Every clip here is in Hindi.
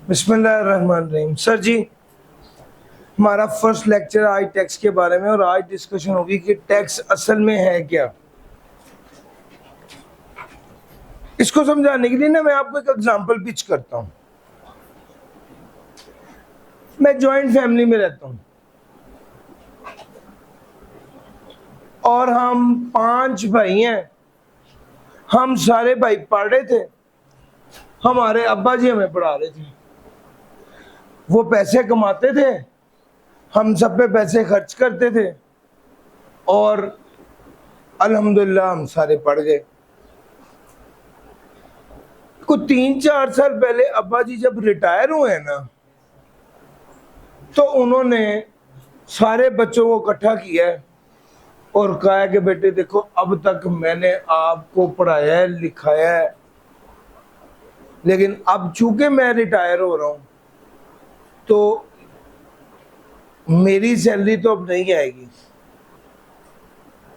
बिस्मिल्लाहिर्रहमानिर्रहीम। सर जी, हमारा फर्स्ट लेक्चर आज टैक्स के बारे में, और आज डिस्कशन होगी कि टैक्स असल में है क्या। इसको समझाने के लिए ना मैं आपको एक एग्जांपल पिच करता हूँ। मैं जॉइंट फैमिली में रहता हूँ और हम 5 भाई हैं। हम सारे भाई पढ़ रहे थे, हमारे अब्बा जी हमें पढ़ा रहे थे। वो पैसे कमाते थे, हम सब पे पैसे खर्च करते थे और अल्हम्दुलिल्लाह हम सारे पढ़ गए। कुछ 3-4 साल पहले अब्बा जी जब रिटायर हुए ना, तो उन्होंने सारे बच्चों को इकट्ठा किया है और कहा है कि बेटे देखो, अब तक मैंने आपको पढ़ाया है, लिखाया है, लेकिन अब चूंकि मैं रिटायर हो रहा हूं तो मेरी सैलरी तो अब नहीं आएगी,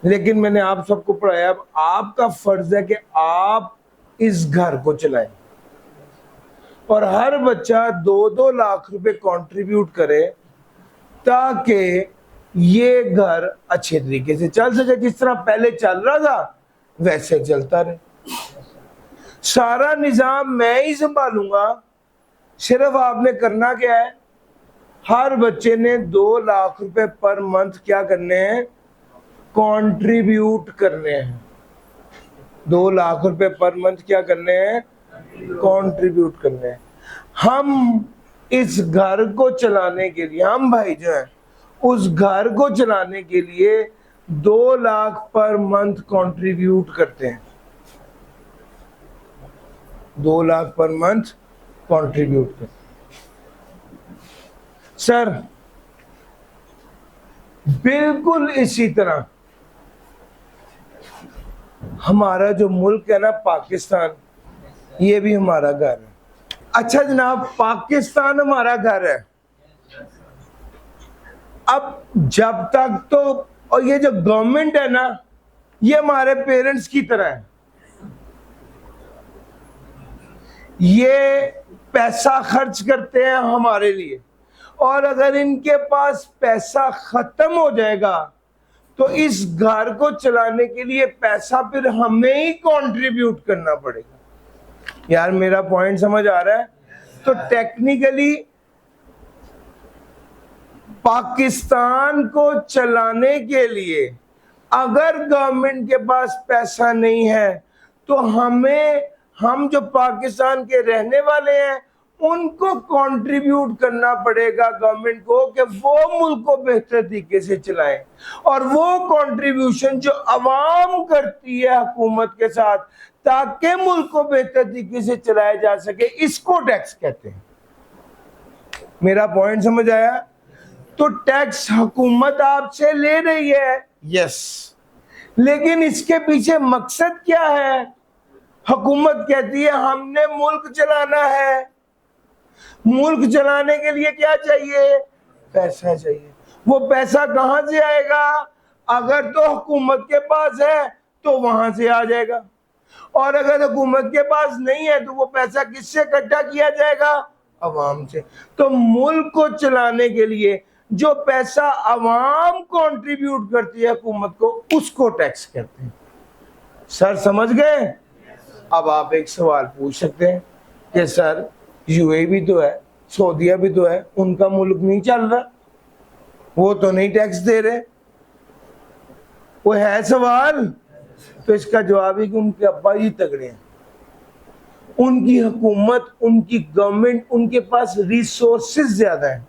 लेकिन मैंने आप सबको पढ़ाया। अब आपका फर्ज है कि आप इस घर को चलाएं और हर बच्चा 2-2 लाख रुपए कंट्रीब्यूट करे ताकि ये घर अच्छे तरीके से चल सके। जिस तरह पहले चल रहा था वैसे चलता रहे। सारा निजाम मैं ही संभालूंगा। सिर्फ आपने करना क्या है, हर बच्चे ने 2 लाख रुपए पर मंथ क्या करने हैं, कंट्रीब्यूट करने हैं। 2 लाख रुपए पर मंथ क्या करने हैं, कंट्रीब्यूट करने हैं। हम इस घर को चलाने के लिए, हम भाई जो हैं उस घर को चलाने के लिए 2 लाख पर मंथ कंट्रीब्यूट करते हैं। 2 लाख पर मंथ कंट्रीब्यूट करते हैं। सर बिल्कुल इसी तरह हमारा जो मुल्क है ना, पाकिस्तान, ये भी हमारा घर है। अच्छा जनाब, पाकिस्तान हमारा घर है। अब जब तक तो, और ये जो गवर्नमेंट है ना, ये हमारे पेरेंट्स की तरह है। ये पैसा खर्च करते हैं हमारे लिए, और अगर इनके पास पैसा खत्म हो जाएगा तो इस घर को चलाने के लिए पैसा फिर हमें ही कंट्रीब्यूट करना पड़ेगा। यार मेरा पॉइंट समझ आ रहा है? तो टेक्निकली पाकिस्तान को चलाने के लिए अगर गवर्नमेंट के पास पैसा नहीं है तो हम जो पाकिस्तान के रहने वाले हैं उनको कंट्रीब्यूट करना पड़ेगा गवर्नमेंट को कि वो मुल्क को बेहतर तरीके से चलाएं। और वो कंट्रीब्यूशन जो अवाम करती है हुकूमत के साथ ताकि मुल्क को बेहतर तरीके से चलाया जा सके, इसको टैक्स कहते हैं। मेरा पॉइंट समझ आया? तो टैक्स हुकूमत आपसे ले रही है, यस, लेकिन इसके पीछे मकसद क्या है? हुकूमत कहती है हमने मुल्क चलाना है। मुल्क चलाने के लिए क्या चाहिए? पैसा चाहिए। वो पैसा कहां से आएगा? अगर तो हुकूमत के पास है तो वहां से आ जाएगा, और अगर हुकूमत के पास नहीं है तो वो पैसा किससे इकट्ठा किया जाएगा? अवाम से। तो मुल्क को चलाने के लिए जो पैसा अवाम कंट्रीब्यूट करती है हुकूमत को, उसको टैक्स कहते हैं। सर समझ गए? अब आप एक सवाल पूछ सकते हैं कि सर यूएई भी तो है, सऊदीया भी तो है, उनका मुल्क नहीं चल रहा, वो तो नहीं टैक्स दे रहे, वो है सवाल? तो इसका जवाब है कि उनके अब्बा जी तगड़े हैं, उनकी हुकूमत, उनकी गवर्नमेंट, उनके पास रिसोर्सेज ज्यादा है।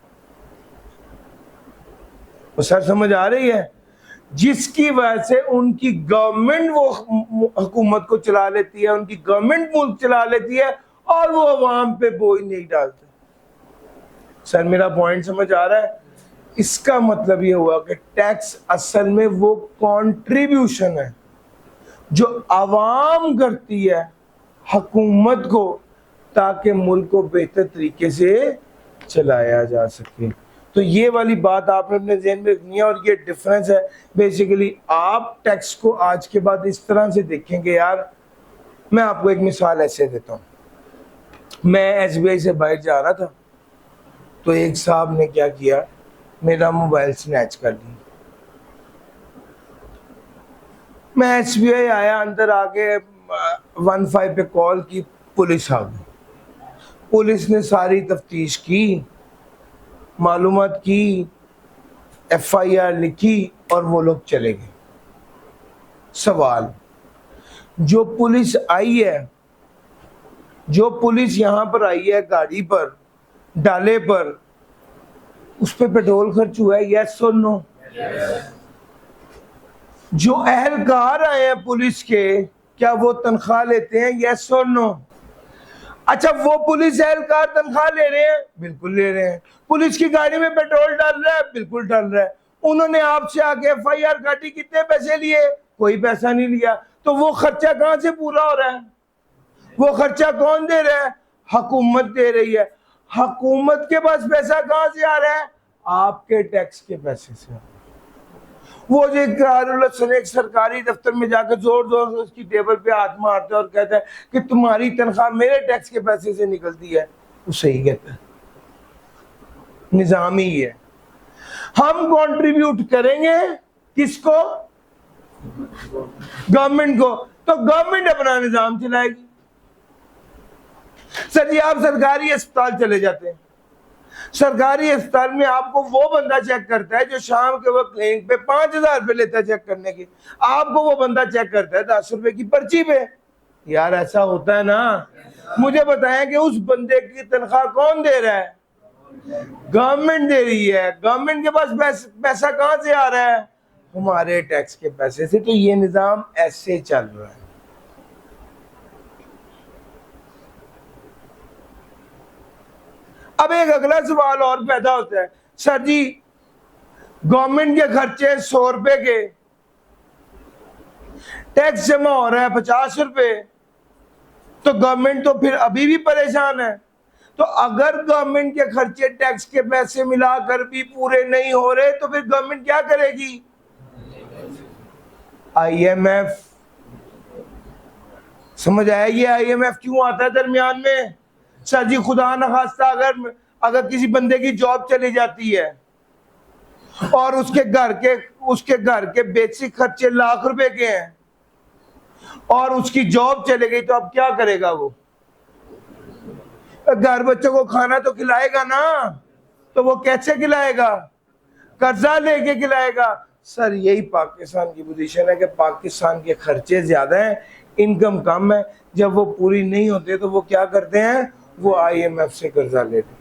वो सर समझ आ रही है? जिसकी वजह से उनकी गवर्नमेंट वो हुकूमत को चला लेती है, उनकी गवर्नमेंट मुल्क चला लेती है और वो अवाम पे बोझ नहीं डालते। सर मेरा पॉइंट समझ आ रहा है? इसका मतलब ये हुआ कि टैक्स असल में वो कंट्रीब्यूशन है जो अवाम करती है हुकूमत को ताकि मुल्क को बेहतर तरीके से चलाया जा सके। तो ये वाली बात आपने अपने ज़हन में रखनी है, और ये डिफरेंस है। बेसिकली आप टैक्स को आज के बाद इस तरह से देखेंगे। यार मैं आपको एक मिसाल ऐसे देता हूँ। मैं एसबीआई से बाहर जा रहा था तो एक साहब ने क्या किया, मेरा मोबाइल स्नैच कर लिया। मैं एसबीआई आया, अंदर आके 15 पे कॉल की, पुलिस आ गई। पुलिस ने सारी तफ्तीश की, मालूमात की, एफआईआर लिखी और वो लोग चले गए। सवाल, जो पुलिस आई है, जो पुलिस यहाँ पर आई है गाड़ी पर, डाले पर, उस पर पेट्रोल खर्च हुआ है, यस और नो? जो एहलकार आए हैं पुलिस के, क्या वो तनख्वाह लेते हैं, यस और नो? अच्छा, वो पुलिस एहलकार तनख्वाह ले रहे हैं? बिल्कुल ले रहे हैं। पुलिस की गाड़ी में पेट्रोल डाल रहा है? बिल्कुल डाल रहा है। उन्होंने आपसे आके एफआईआर काटी, कितने पैसे लिए? कोई पैसा नहीं लिया। तो वो खर्चा कहां से पूरा हो रहा है? वो खर्चा कौन दे रहा है? हुकूमत दे रही है। हुकूमत के पास पैसा कहां से आ रहा है? आपके टैक्स के पैसे से। वो जो एक सरकारी दफ्तर में जाकर जोर जोर से उसकी टेबल पे हाथ मारता है और कहता है कि तुम्हारी तनख्वाह मेरे टैक्स के पैसे से निकलती है, वो सही कहता है। निजाम ही है। हम कंट्रीब्यूट करेंगे किसको? गवर्नमेंट को। तो गवर्नमेंट अपना निजाम चलाएगी। सर जी, आप सरकारी अस्पताल चले जाते हैं, सरकारी अस्पताल में आपको वो बंदा चेक करता है जो शाम के वक्त क्लिनिक पे 5,000 रुपए लेता है चेक करने की, आपको वो बंदा चेक करता है 10 रुपए की पर्ची पे। यार ऐसा होता है ना? मुझे बताएं कि उस बंदे की तनख्वाह कौन दे रहा है? गवर्नमेंट दे रही है। गवर्नमेंट के पास पैसा कहां से आ रहा है? हमारे टैक्स के पैसे से। तो ये निजाम ऐसे चल रहा है। अब एक अगला सवाल और पैदा होता है, सर जी गवर्नमेंट के खर्चे 100 रुपए के, टैक्स जमा हो रहा है 50 रुपए, तो गवर्नमेंट तो फिर अभी भी परेशान है। तो अगर गवर्नमेंट के खर्चे टैक्स के पैसे मिलाकर भी पूरे नहीं हो रहे तो फिर गवर्नमेंट क्या करेगी? आईएमएफ। समझ आया ये आईएमएफ क्यों आता है दरमियान में? सर जी खुदा न खास्ता अगर किसी बंदे की जॉब चली जाती है और उसके घर के बेसिक खर्चे लाख रुपए के हैं और उसकी जॉब चले गई, तो अब क्या करेगा वो? घर बच्चों को खाना तो खिलाएगा ना, तो वो कैसे खिलाएगा? कर्जा लेके खिलाएगा। सर यही पाकिस्तान की पोजीशन है कि पाकिस्तान के खर्चे ज्यादा हैं, इनकम कम है। जब वो पूरी नहीं होते तो वो क्या करते हैं? वो आईएमएफ से कर्जा लेते हैं।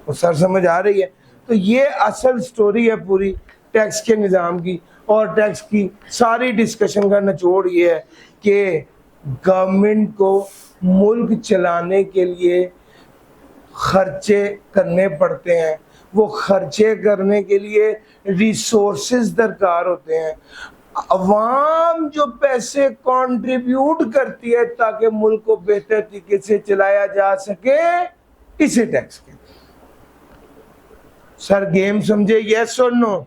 वो सर समझ आ रही है? तो ये असल स्टोरी है पूरी टैक्स के निज़ाम की। और टैक्स की सारी डिस्कशन का निचोड़ ये है कि गवर्नमेंट को मुल्क चलाने के लिए खर्चे करने पड़ते हैं। वो खर्चे करने के लिए रिसोर्सेज दरकार होते हैं। अवाम जो पैसे कंट्रीब्यूट करती है ताकि मुल्क को बेहतर तरीके से चलाया जा सके, इसे टैक्स कहते हैं। सर गेम समझे, यस और नो?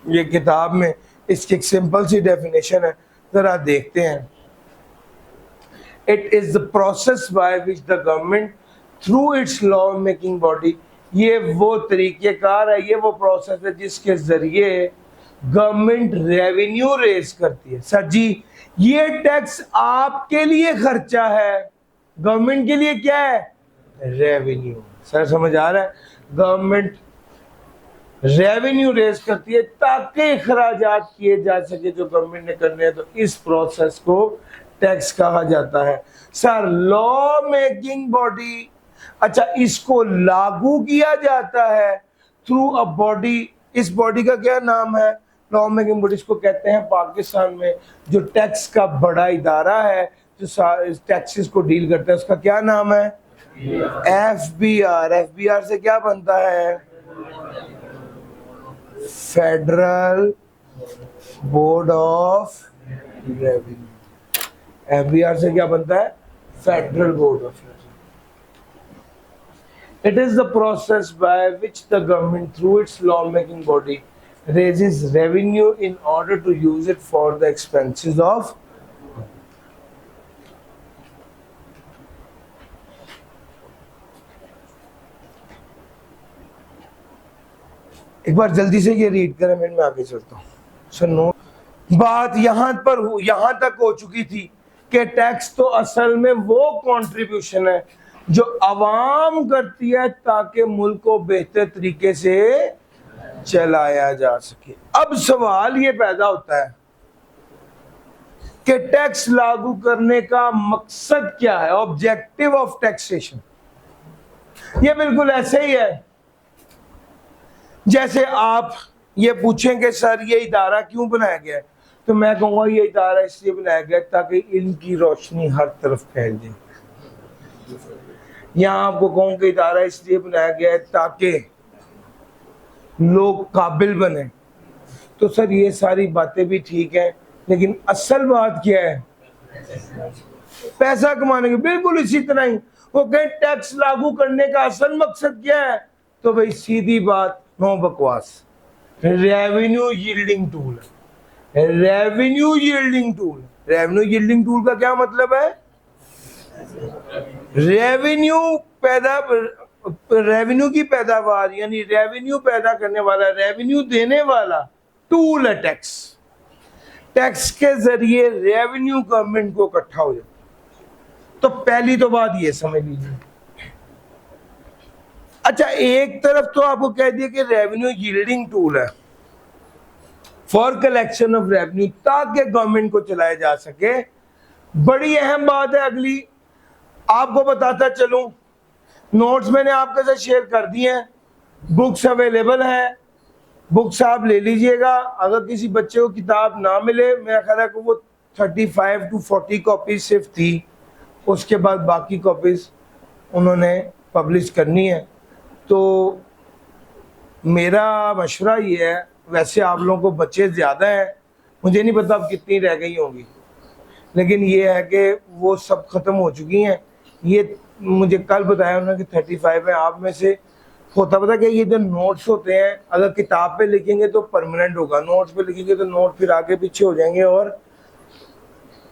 ये किताब में इसकी एक सिंपल सी डेफिनेशन है, जरा देखते हैं। It is the process by which the government through it's law making body, ये वो तरीकेकार है, ये वो प्रोसेस है जिसके जरिए गवर्नमेंट रेवेन्यू रेज करती है। सर जी ये टैक्स आपके लिए खर्चा है, गवर्नमेंट के लिए क्या है? रेवेन्यू। सर समझ आ रहा है? गवर्नमेंट रेवेन्यू रेज करती है ताकि अखराजात किए जा सके जो गवर्नमेंट ने करने हैं, तो इस प्रोसेस को टैक्स कहा जाता है। सर लॉ मेकिंग बॉडी, अच्छा इसको लागू किया जाता है थ्रू अ बॉडी। इस बॉडी का क्या नाम है? Law making body. इसको कहते हैं पाकिस्तान में जो टैक्स का बड़ा इदारा है जो टैक्सेस को डील करता है, उसका क्या नाम है? एफबीआर। एफबीआर से क्या बनता है? Federal board of revenue. FBR से क्या बनता है? Federal board of revenue. It is the process by which the government, through its law-making body, raises revenue in order to use it for the expenses of. एक बार जल्दी से ये रीड करें, मैं आगे चलता हूँ। सुनो, बात यहां तक हो चुकी थी कि टैक्स तो असल में वो कंट्रीब्यूशन है जो आवाम करती है ताकि मुल्क को बेहतर तरीके से चलाया जा सके। अब सवाल ये पैदा होता है कि टैक्स लागू करने का मकसद क्या है, ऑब्जेक्टिव ऑफ टैक्सेशन। ये बिल्कुल ऐसे ही है जैसे आप ये पूछें कि सर ये इदारा क्यों बनाया गया है, तो मैं कहूँगा ये इदारा इसलिए बनाया गया ताकि इल्म की रोशनी हर तरफ फैल जाए। यहाँ आपको कहूँ कि इदारा इसलिए बनाया गया है ताकि लोग काबिल बने, तो सर ये सारी बातें भी ठीक है, लेकिन असल बात क्या है? पैसा कमाने की। बिल्कुल इसी तरह ही वो कहें टैक्स लागू करने का असल मकसद क्या है, तो भाई सीधी बात, नो बकवास, रेवेन्यू यील्डिंग टूल है। Revenue yielding tool, revenue yielding tool का क्या मतलब है? रेवेन्यू की पैदावार, यानी रेवेन्यू पैदा करने वाला, रेवेन्यू देने वाला टूल है टैक्स। टैक्स के जरिए रेवेन्यू गवर्नमेंट को इकट्ठा हो जाए। तो पहली तो बात ये समझ लीजिए। अच्छा, एक तरफ तो आपको कह दिया कि रेवेन्यू यील्डिंग टूल है फॉर कलेक्शन ऑफ रेवेन्यू, ताकि गवर्नमेंट को चलाया जा सके। बड़ी अहम बात है अगली, आपको बताता चलूं, नोट्स मैंने आपके साथ शेयर कर दिए हैं, बुक्स अवेलेबल हैं, बुक्स आप ले लीजिएगा। अगर किसी बच्चे को किताब ना मिले, मेरा ख्याल है कि वो 35 to 40 कॉपीज सिर्फ थी, उसके बाद बाकी कॉपीज उन्होंने पब्लिश करनी है। तो मेरा मशवरा ये है, वैसे आप लोगों को बच्चे ज़्यादा हैं, मुझे नहीं पता अब कितनी रह गई होंगी, लेकिन ये है कि वो सब ख़त्म हो चुकी हैं। ये मुझे कल बताया उन्होंने कि 35 है। आप में से होता पता कि ये जो नोट्स होते हैं, अगर किताब पे लिखेंगे तो परमानेंट होगा, नोट्स पे लिखेंगे तो नोट फिर आगे पीछे हो जाएंगे, और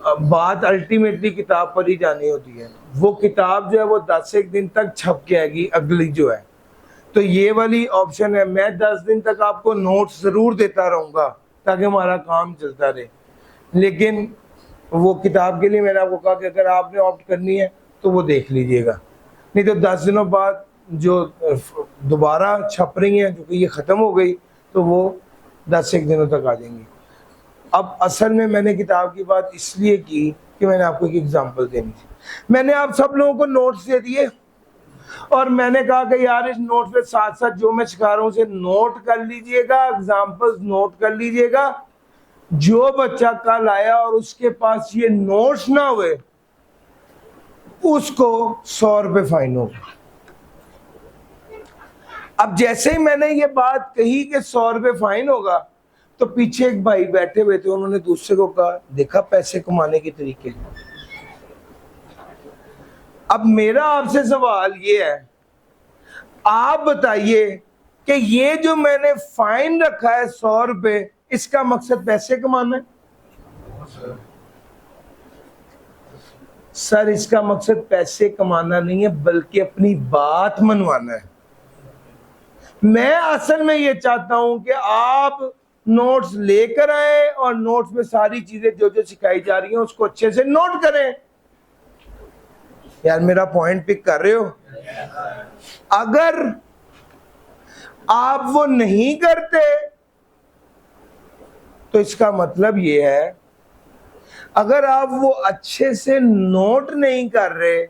बात अल्टीमेटली किताब पर ही जानी होती है। वो किताब जो है वो 10 दिन तक छप के आएगी अगली जो है। तो ये वाली ऑप्शन है, मैं 10 दिन तक आपको नोट्स ज़रूर देता रहूँगा ताकि हमारा काम चलता रहे, लेकिन वो किताब के लिए मैंने आपको कहा कि अगर आपने ऑप्ट करनी है तो वो देख लीजिएगा, नहीं तो 10 दिनों बाद जो दोबारा छप रही हैं, जो कि ये ख़त्म हो गई, तो वो 10 दिनों तक आ जाएंगी। अब असल में मैंने किताब की बात इसलिए की कि मैंने आपको एक एग्जांपल देनी थी। मैंने आप सब लोगों को नोट्स दे दिए और मैंने कहा कि यार इस नोट पे साथ साथ जो मैं सिखा रहा हूँ उसे नोट कर लीजिएगा, एग्जाम्पल्स नोट कर लीजिएगा। जो बच्चा कल आया और उसके पास ये नोट्स ना हुए, उसको 100 रुपये फाइन होगा। अब जैसे ही मैंने ये बात कही कि 100 रुपये फाइन होगा, तो पीछे एक भाई बैठे हुए थे, उन्होंने दूसरे को कहा, देखा पैसे कमाने के तरीके। अब मेरा आपसे सवाल ये है, आप बताइए कि ये जो मैंने फाइन रखा है 100 रुपये, इसका मकसद पैसे कमाना है? सर, इसका मकसद पैसे कमाना नहीं है, बल्कि अपनी बात मनवाना है। मैं असल में ये चाहता हूं कि आप नोट्स लेकर आए और नोट्स में सारी चीजें जो जो सिखाई जा रही हैं उसको अच्छे से नोट करें। यार मेरा पॉइंट पिक कर रहे हो? अगर आप वो नहीं करते तो इसका मतलब ये है, अगर आप वो अच्छे से नोट नहीं कर रहे,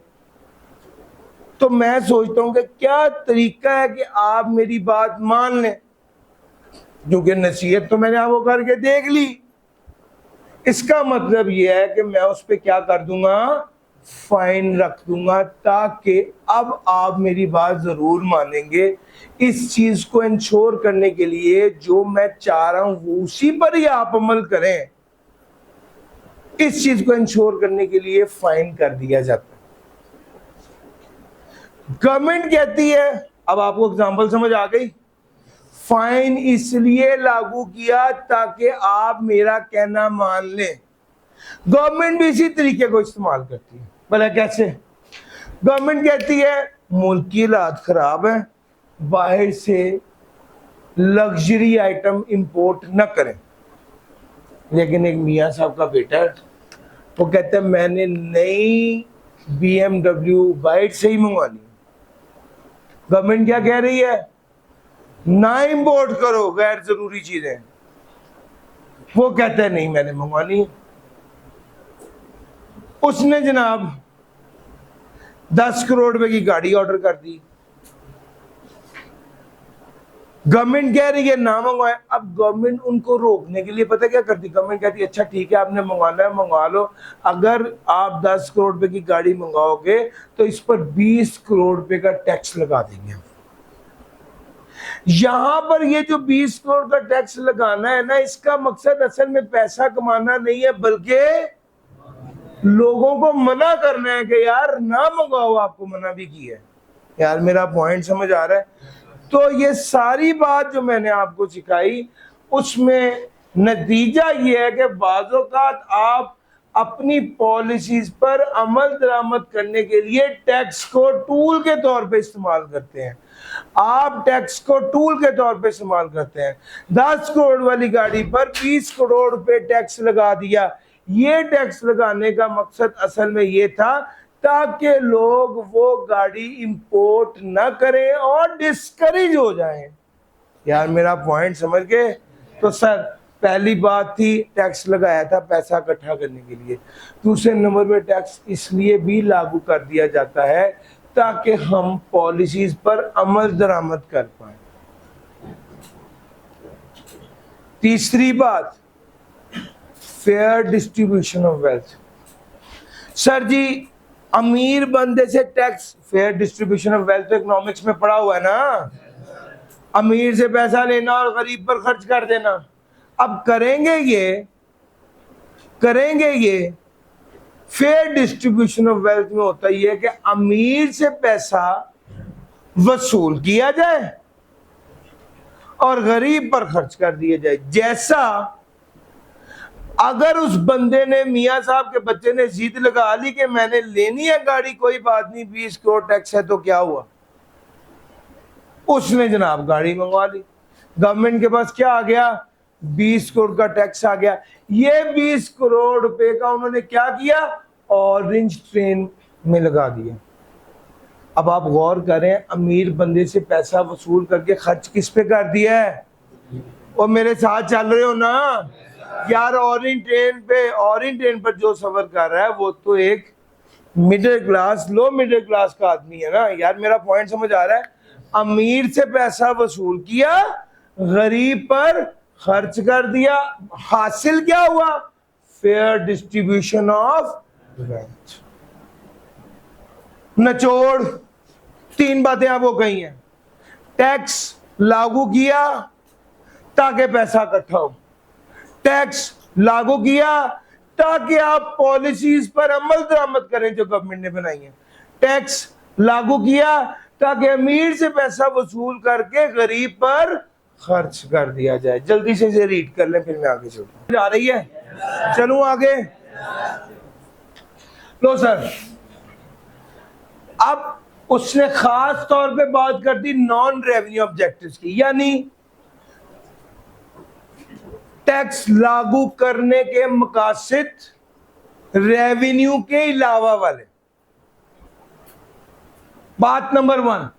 तो मैं सोचता हूं कि क्या तरीका है कि आप मेरी बात मान लें, क्योंकि नसीहत तो मैंने आपको करके देख ली। इसका मतलब यह है कि मैं उस पर क्या कर दूंगा, फाइन रख दूंगा, ताकि अब आप मेरी बात जरूर मानेंगे। इस चीज को इंश्योर करने के लिए जो मैं चाह रहा हूं उसी पर ही आप अमल करें। इस चीज को इंश्योर करने के लिए फाइन कर दिया जाता है। गवर्नमेंट कहती है, अब आपको एग्जांपल समझ आ गई, फाइन इसलिए लागू किया ताकि आप मेरा कहना मान लें। गवर्नमेंट भी इसी तरीके को इस्तेमाल करती है। भला कैसे? गवर्नमेंट कहती है मुल्क की हालात खराब है, बाहर से लग्जरी आइटम इंपोर्ट न करें। लेकिन एक मियाँ साहब का बेटा है, वो कहते हैं मैंने नई BMW बाइट से ही मंगवानी। गवर्नमेंट क्या कह रही है? ना इंपोर्ट करो गैर जरूरी चीजें। वो कहते हैं नहीं मैंने मंगवानी। उसने जनाब 10 करोड़ रुपए की गाड़ी ऑर्डर कर दी। गवर्नमेंट कह रही है ना मंगवाए। अब गवर्नमेंट उनको रोकने के लिए पता क्या करती? गवर्नमेंट कहती है अच्छा ठीक है आपने मंगवाना है मंगवा लो, अगर आप 10 करोड़ रुपए की गाड़ी मंगवाओगे तो इस पर 20 करोड़ रुपए का टैक्स लगा देंगे। यहां पर ये जो 20 करोड़ का टैक्स लगाना है ना, इसका मकसद असल में पैसा कमाना नहीं है, बल्कि लोगों को मना करना है कि यार ना मंगवाओ। आपको मना भी किया है। यार मेरा पॉइंट समझ आ रहा है? तो ये सारी बात जो मैंने आपको सिखाई, उसमें नतीजा ये है कि बाज़-औक़ात आप अपनी पॉलिसीज पर अमल दरामद करने के लिए टैक्स को टूल के तौर पे इस्तेमाल करते हैं। आप टैक्स को टूल के तौर पे इस्तेमाल करते हैं। 10 करोड़ वाली गाड़ी पर 20 करोड़ रुपए टैक्स लगा दिया। ये टैक्स लगाने का मकसद असल में ये था ताकि लोग वो गाड़ी इंपोर्ट न करें और डिस्करेज हो जाएं। यार मेरा पॉइंट समझ गए? तो सर पहली बात थी टैक्स लगाया था पैसा इकट्ठा करने के लिए। दूसरे नंबर पे टैक्स इसलिए भी लागू कर दिया जाता है ताकि हम पॉलिसीज पर अमल दरामद कर पाए। तीसरी बात, fair distribution of wealth. Sir ji अमीर बंदे से tax, fair distribution of wealth economics में पढ़ा हुआ है ना, अमीर से पैसा लेना और गरीब पर खर्च कर देना। अब करेंगे ये फेयर डिस्ट्रीब्यूशन ऑफ वेल्थ में होता ही है कि अमीर से पैसा वसूल किया जाए और गरीब पर खर्च कर दिया जाए। जैसा अगर उस बंदे ने, मियाँ साहब के बच्चे ने जिद लगा ली कि मैंने लेनी है गाड़ी, कोई बात नहीं 20 करोड़ टैक्स है, तो क्या हुआ? उसने जनाब गाड़ी मंगवा ली। गवर्नमेंट के पास क्या आ गया? 20 करोड़ का टैक्स आ गया। ये 20 करोड़ रुपए का उन्होंने क्या किया? ऑरेंज ट्रेन में लगा दिया। अब आप गौर करें, अमीर बंदे से पैसा वसूल करके खर्च किस पे कर दिया है? और मेरे साथ चल रहे हो ना यार? ऑरेंज ट्रेन पर जो सफर कर रहा है वो तो एक middle class, low middle class का आदमी है ना। यार मेरा पॉइंट समझ आ रहा है? अमीर से पैसा वसूल किया, गरीब पर खर्च कर दिया। हासिल क्या हुआ? Fair distribution of wealth. निचोड़ 3 बातें आपको कही हैं। टैक्स लागू किया ताकि पैसा इकट्ठा हो, टैक्स लागू किया ताकि आप पॉलिसीज पर अमल दरामद करें जो गवर्नमेंट ने बनाई है, टैक्स लागू किया ताकि अमीर से पैसा वसूल करके गरीब पर खर्च कर दिया जाए। जल्दी से इसे रीड कर लें फिर मैं आगे चलता हूं। आ रही है? चलूं आगे? लो सर, अब उसने खास तौर पे बात कर दी नॉन रेवेन्यू ऑब्जेक्टिव्स की, यानी टैक्स लागू करने के मकासद रेवेन्यू के अलावा वाले। बात नंबर 1,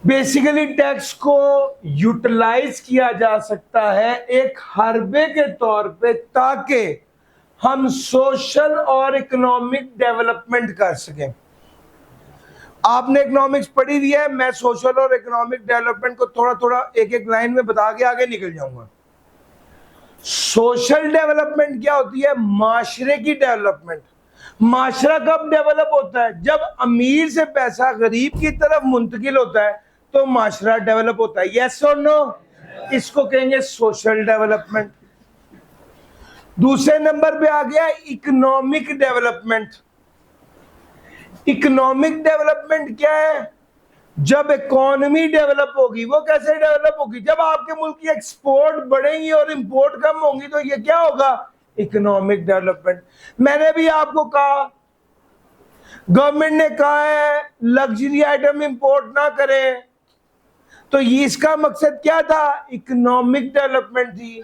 बेसिकली टैक्स को यूटिलाइज किया जा सकता है एक हर्बे के तौर पे ताकि हम सोशल और इकोनॉमिक डेवलपमेंट कर सकें। आपने इकोनॉमिक्स पढ़ी हुई है, मैं सोशल और इकोनॉमिक डेवलपमेंट को थोड़ा थोड़ा एक एक लाइन में बता के आगे निकल जाऊंगा। सोशल डेवलपमेंट क्या होती है? माशरे की डेवलपमेंट। माशरा कब डेवलप होता है? जब अमीर से पैसा गरीब की तरफ मुंतकिल होता है तो माशरा डेवलप होता है। यस और नो? इसको कहेंगे सोशल डेवलपमेंट। दूसरे नंबर पे आ गया इकोनॉमिक डेवलपमेंट। इकोनॉमिक डेवलपमेंट क्या है? जब इकोनॉमी डेवलप होगी। वो कैसे डेवलप होगी? जब आपके मुल्क की एक्सपोर्ट बढ़ेगी और इंपोर्ट कम होगी तो ये क्या होगा? Economic development. मैंने भी आपको कहा, गवर्नमेंट ने कहा है लग्जरी आइटम इंपोर्ट ना करें, तो ये इसका मकसद क्या था? इकोनॉमिक डेवलपमेंट थी।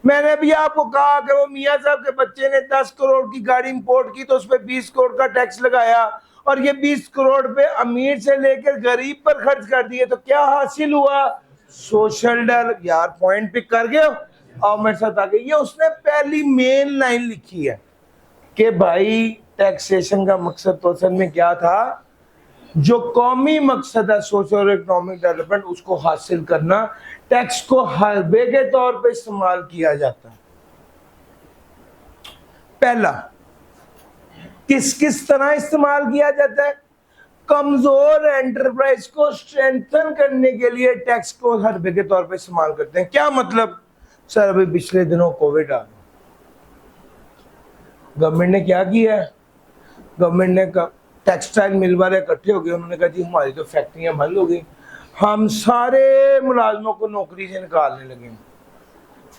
मैंने अभी आपको कहा कि वो मियाँ साहब के बच्चे ने 10 करोड़ की गाड़ी इंपोर्ट की तो उस पर 20 करोड़ का टैक्स लगाया और ये 20 करोड़ पे अमीर से लेकर गरीब पर खर्च कर दिए, तो क्या हासिल हुआ? Social develop. यार पॉइंट पिक कर गए और मेरे साथ आ गए। ये उसने पहली मेन लाइन लिखी है कि भाई टैक्सेशन का मकसद तो असल में क्या था? जो कौमी मकसद है सोशल और इकोनॉमिक डेवलपमेंट, उसको हासिल करना। टैक्स को हरबे के तौर पे इस्तेमाल किया जाता है। पहला, किस किस तरह इस्तेमाल किया जाता है? कमजोर एंटरप्राइज को स्ट्रेंथन करने के लिए टैक्स को हरबे के तौर पे इस्तेमाल करते हैं। क्या मतलब? सर अभी पिछले दिनों कोविड आ गया, गवर्नमेंट ने क्या किया है? गवर्नमेंट ने टेक्सटाइल मिल वाले इकट्ठे हो गए, उन्होंने कहा जी हमारी तो फैक्ट्रियां बंद हो गई, हम सारे मुलाजमों को नौकरी से निकालने लगे।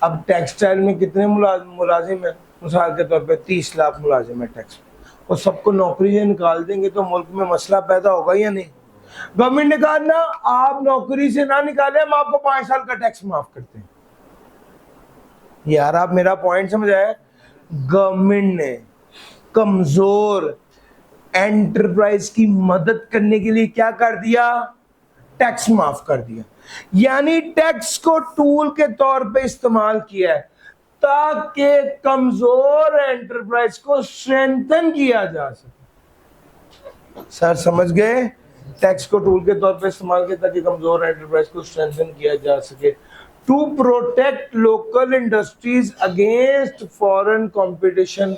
अब टेक्सटाइल में कितने मुलाजिम है? मिसाल के तौर पे 30 लाख मुलाजिम है टैक्स, और सबको नौकरी से निकाल देंगे तो मुल्क में मसला पैदा होगा या नहीं? गवर्नमेंट ने कहा ना, आप नौकरी से ना निकाले, हम आपको 5 साल का टैक्स माफ करते हैं। यार आप मेरा पॉइंट समझ आए? गवर्नमेंट ने कमजोर एंटरप्राइज की मदद करने के लिए क्या कर दिया? टैक्स माफ कर दिया। यानी टैक्स को टूल के तौर पे इस्तेमाल किया है ताकि कमजोर एंटरप्राइज को स्ट्रेंथन किया जा सके। सर समझ गए? टैक्स को टूल के तौर पे इस्तेमाल किया ताकि कमजोर एंटरप्राइज को स्ट्रेंथन किया जा सके। To protect local industries against foreign competition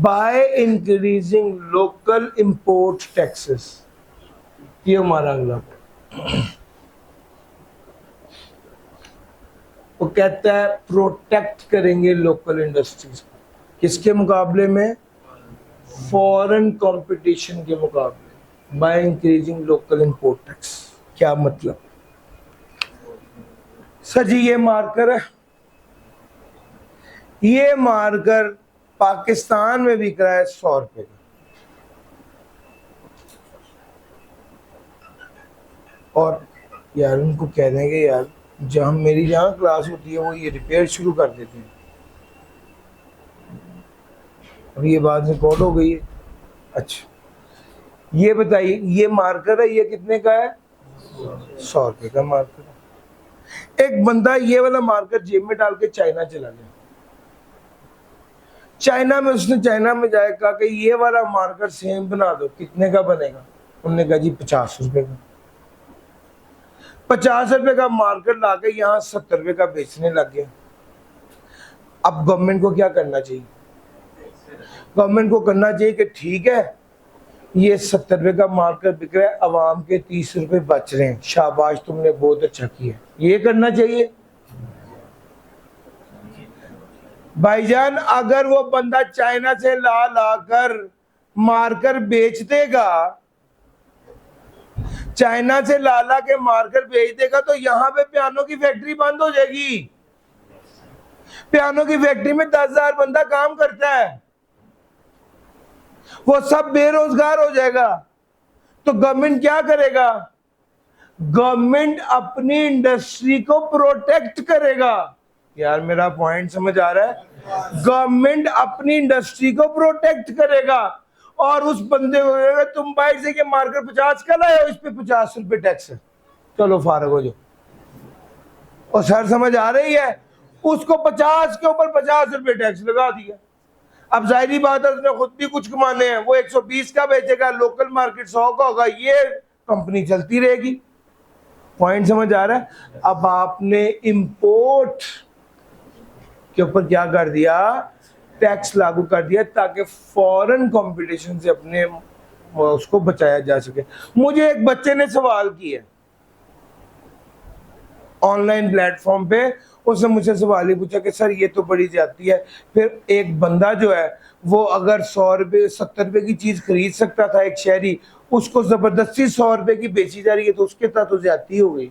by increasing local import taxes। ये हमारा अगला, वो कहता है प्रोटेक्ट करेंगे लोकल इंडस्ट्रीज, किसके मुकाबले में? फॉरेन कंपटीशन के मुकाबले, by increasing local import tax. क्या मतलब? सर जी ये मार्कर है, ये मार्कर पाकिस्तान में बिक रहा है 100 रुपए का, और यार उनको कह देंगे यार जहां मेरी जहां क्लास होती है वो ये रिपेयर शुरू कर देते हैं। अब ये बात रिकॉर्ड हो गई है। अच्छा ये बताइए, ये मार्कर है, ये कितने का है? 100 रुपए का मार्कर है। एक बंदा ये वाला मार्कर जेब में डाल के चाइना चला गया। चाइना में उसने चाइना में जाए कहा कि ये वाला मार्कर सेम बना दो, कितने का बनेगा? उन्होंने कहा जी 50 रुपए का। 50 रुपए का मार्कर लाके यहाँ 70 रुपए का बेचने लग गया। अब गवर्नमेंट को क्या करना चाहिए? गवर्नमेंट को करना चाहिए कि ठीक है ये 70 रुपए का मार्कर बिक रहा है, अवाम के 30 रुपए बच रहे हैं, शाबाश तुमने बहुत अच्छा किया, ये करना चाहिए। भाईजान अगर वो बंदा चाइना से ला लाकर मार्कर बेच देगा, चाइना से ला के मार्कर बेच देगा, तो यहाँ पे पियानो की फैक्ट्री बंद हो जाएगी। पियानो की फैक्ट्री में 10,000 बंदा काम करता है, वो सब बेरोजगार हो जाएगा। तो गवर्नमेंट क्या करेगा? गवर्नमेंट अपनी इंडस्ट्री को प्रोटेक्ट करेगा। यार मेरा पॉइंट समझ आ रहा है? गवर्नमेंट अपनी इंडस्ट्री को प्रोटेक्ट करेगा और उस बंदे को कहेगा तुम बाहर से के मार्कर 50 का लाए हो, इस पे 50 रुपए टैक्स है, चलो फारग हो जाओ। और सर समझ आ रही है? उसको 50 के ऊपर 50 रुपए टैक्स लगा दिया। अब जाहिर बात है उसने खुद भी कुछ कमाने हैं, वो 120 का बेचेगा, लोकल मार्केट 100 का होगा, ये कंपनी चलती रहेगी। पॉइंट समझ आ रहा है? अब आपने इंपोर्ट के ऊपर क्या कर दिया? टैक्स लागू कर दिया ताकि फॉरेन कंपटीशन से अपने उसको बचाया जा सके। मुझे एक बच्चे ने सवाल किया ऑनलाइन प्लेटफॉर्म पे, उसने मुझसे सवाल ही पूछा कि सर ये तो बड़ी ज्यादती है, फिर एक बंदा जो है वो अगर 100 रुपए 70 रुपए की चीज खरीद सकता था, एक शहरी, उसको जबरदस्ती 100 रुपए की बेची जा रही है, तो उसके साथ तो ज्यादती हो गई।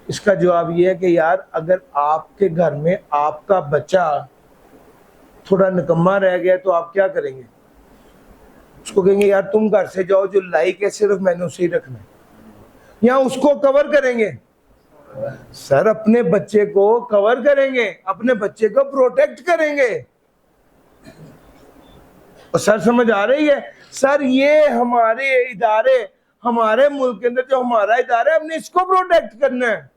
इसका जवाब ये है कि यार अगर आपके घर में आपका बच्चा थोड़ा निकम्मा रह गया तो आप क्या करेंगे? उसको कहेंगे यार तुम घर से जाओ, जो लाइक है सिर्फ मैंने उसे ही रखना है। या उसको कवर करेंगे? सर अपने बच्चे को कवर करेंगे, अपने बच्चे को प्रोटेक्ट करेंगे। और सर समझ आ रही है? सर ये हमारे इदारे, हमारे मुल्क के अंदर जो हमारा इदारा है, हमने इसको प्रोटेक्ट करना है।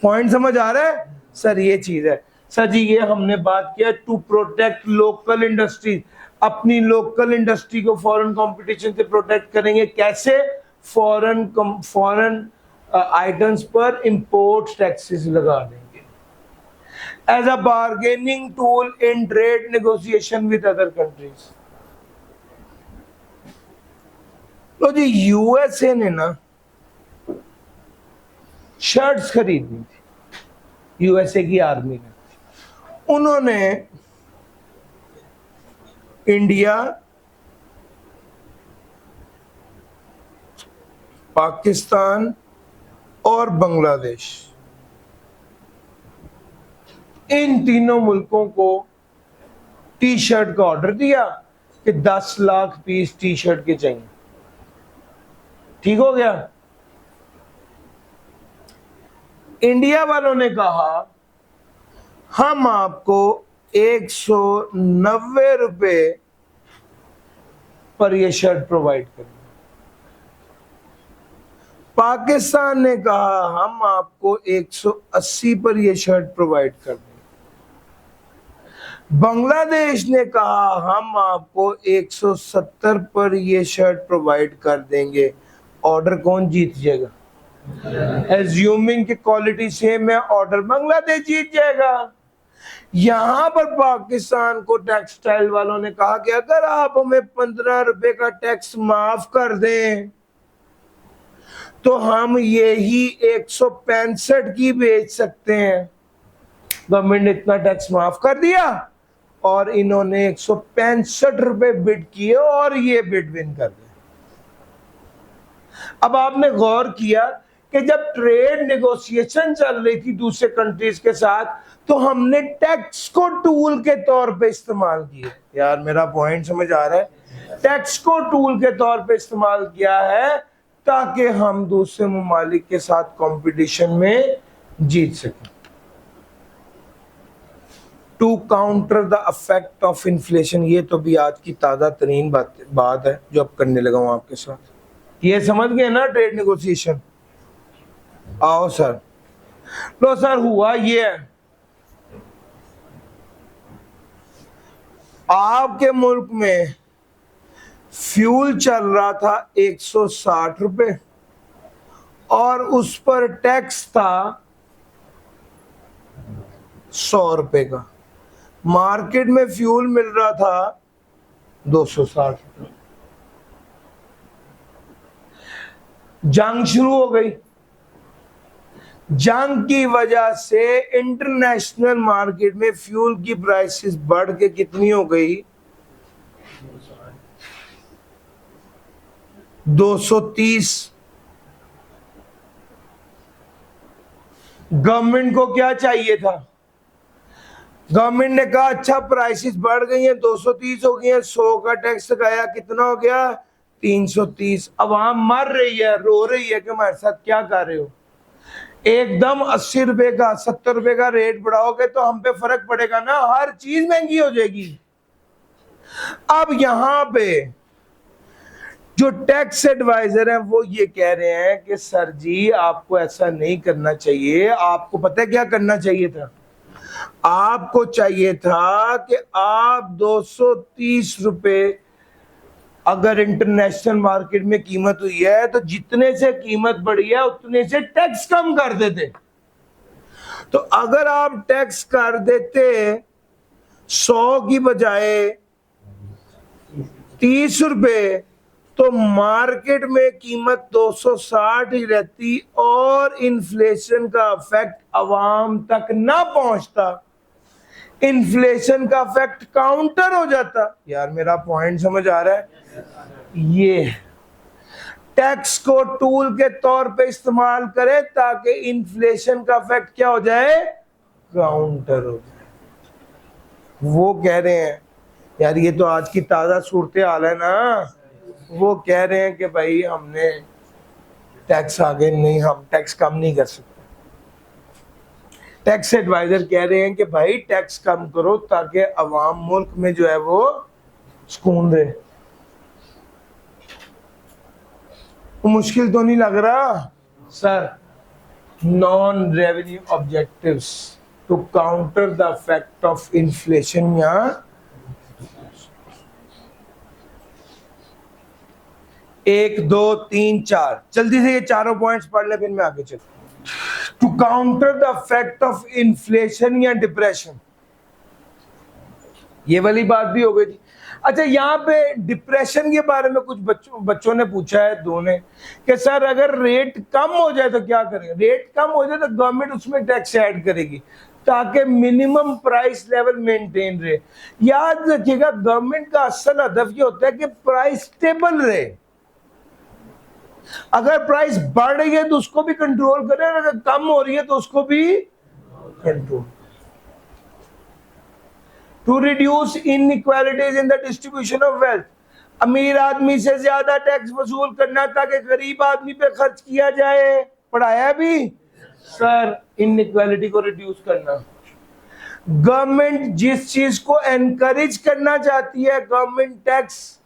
पॉइंट समझ आ रहा है? सर ये चीज है। सर जी ये हमने बात किया टू प्रोटेक्ट लोकल इंडस्ट्रीज, अपनी लोकल इंडस्ट्री को फॉरेन कंपटीशन से प्रोटेक्ट करेंगे। कैसे? फॉरेन आइटम्स पर इंपोर्ट टैक्सेस लगा देंगे as a bargaining tool in trade negotiation with other countries. तो जी यूएसए ने ना शर्ट्स खरीदनी थी, यूएसए की आर्मी ने, उन्होंने इंडिया, पाकिस्तान और बांग्लादेश, इन तीनों मुल्कों को टी शर्ट का ऑर्डर दिया कि 10 लाख पीस टी शर्ट के चाहिए। ठीक हो गया? इंडिया वालों ने कहा हम आपको 190 रुपए पर यह शर्ट प्रोवाइड करेंगे। पाकिस्तान ने कहा हम आपको 180 पर यह शर्ट प्रोवाइड कर देंगे। बांग्लादेश ने कहा हम आपको 170 पर यह शर्ट प्रोवाइड कर देंगे। ऑर्डर कौन जीत जाएगा? एज्यूमिंग की क्वालिटी सेम है, ऑर्डर बांग्लादेश जीत जाएगा। यहां पर पाकिस्तान को टेक्सटाइल वालों ने कहा कि अगर आप हमें 15 रुपए का टैक्स माफ कर दें तो हम यही 165 की बेच सकते हैं। गवर्नमेंट ने इतना टैक्स माफ कर दिया और इन्होंने 165 रुपए बिड किए और ये बिड विन कर गए। अब आपने गौर किया कि जब ट्रेड नेगोशिएशन चल रही थी दूसरे कंट्रीज के साथ, तो हमने टैक्स को टूल के तौर पे इस्तेमाल किया। यार मेरा पॉइंट समझ आ रहा है? टैक्स को टूल के तौर पे इस्तेमाल किया है ताकि हम दूसरे ममालिक के साथ कंपटीशन में जीत सकें। To counter the effect of inflation, ये तो भी आज की ताज़ा तरीन बात है जो अब करने लगा हूं आपके साथ। ये समझ गए ना ट्रेड नेगोशिएशन? आओ सर। लो सर, हुआ ये है, आपके मुल्क में फ्यूल चल रहा था 160 रुपए और उस पर टैक्स था 100 रुपए का। मार्केट में फ्यूल मिल रहा था 260 रुपए। जंग शुरू हो गई। जंग की वजह से इंटरनेशनल मार्केट में फ्यूल की प्राइसेस बढ़ के कितनी हो गई? 230। गवर्नमेंट को क्या चाहिए था? गवर्नमेंट ने कहा अच्छा प्राइसेस बढ़ गई हैं, 230 हो गई हैं, 100 का टैक्स लगाया, कितना हो गया? 330। अवाम मर रही है, रो रही है कि हमारे साथ क्या कर रहे हो। एकदम 80 रुपए का 70 रुपए का रेट बढ़ाओगे तो हम पे फर्क पड़ेगा ना, हर चीज महंगी हो जाएगी। अब यहां पे जो टैक्स एडवाइजर हैं वो ये कह रहे हैं कि सर जी आपको ऐसा नहीं करना चाहिए। आपको पता है क्या करना चाहिए था? आपको चाहिए था कि आप 230 रुपए अगर इंटरनेशनल मार्केट में कीमत हुई है तो जितने से कीमत बढ़ी है उतने से टैक्स कम कर देते। तो अगर आप टैक्स कर देते 100 की बजाय 30 रुपए तो मार्केट में कीमत 260 ही रहती और इन्फ्लेशन का इफेक्ट अवाम तक ना पहुंचता, इन्फ्लेशन का इफेक्ट काउंटर हो जाता। यार मेरा पॉइंट समझ आ रहा है? ये टैक्स को टूल के तौर पे इस्तेमाल करें ताकि इन्फ्लेशन का इफेक्ट क्या हो जाए? काउंटर हो जाए। वो कह रहे हैं यार ये तो आज की ताजा सूरत हाल है ना। वो कह रहे हैं कि भाई हमने टैक्स आगे नहीं, हम टैक्स कम नहीं कर सकते। टैक्स एडवाइजर कह रहे हैं कि भाई टैक्स कम करो ताकि अवाम मुल्क में जो है वो सुकून रहे। तो मुश्किल तो नहीं लग रहा sir? Non revenue objectives to counter the effect of inflation या 1 2 3 4 जल्दी से ये चारों पॉइंट्स पढ़ ले, फिर मैं आगे चलूं। To counter the effect of inflation या डिप्रेशन, ये वाली बात भी हो गई थी। अच्छा, यहाँ पे डिप्रेशन के बारे में कुछ बच्चों ने पूछा है, दो ने, कि सर अगर रेट कम हो जाए तो क्या करेंगे? रेट कम हो जाए तो गवर्नमेंट उसमें टैक्स ऐड करेगी ताकि मिनिमम प्राइस लेवल मेंटेन रहे। याद रखिएगा, गवर्नमेंट का असल हदफ ये होता है कि प्राइस स्टेबल रहे। अगर प्राइस बढ़ रही है तो उसको भी कंट्रोल करें, अगर कम हो रही है तो उसको भी control. To reduce inequalities in the distribution of wealth, अमीर आदमी से ज्यादा टैक्स वसूल करना ताकि गरीब आदमी पे खर्च किया जाए। पढ़ाया भी सर, इनइक्वालिटी को रिड्यूस करना। गवर्नमेंट जिस चीज को एनकरेज करना चाहती है, गवर्नमेंट टैक्स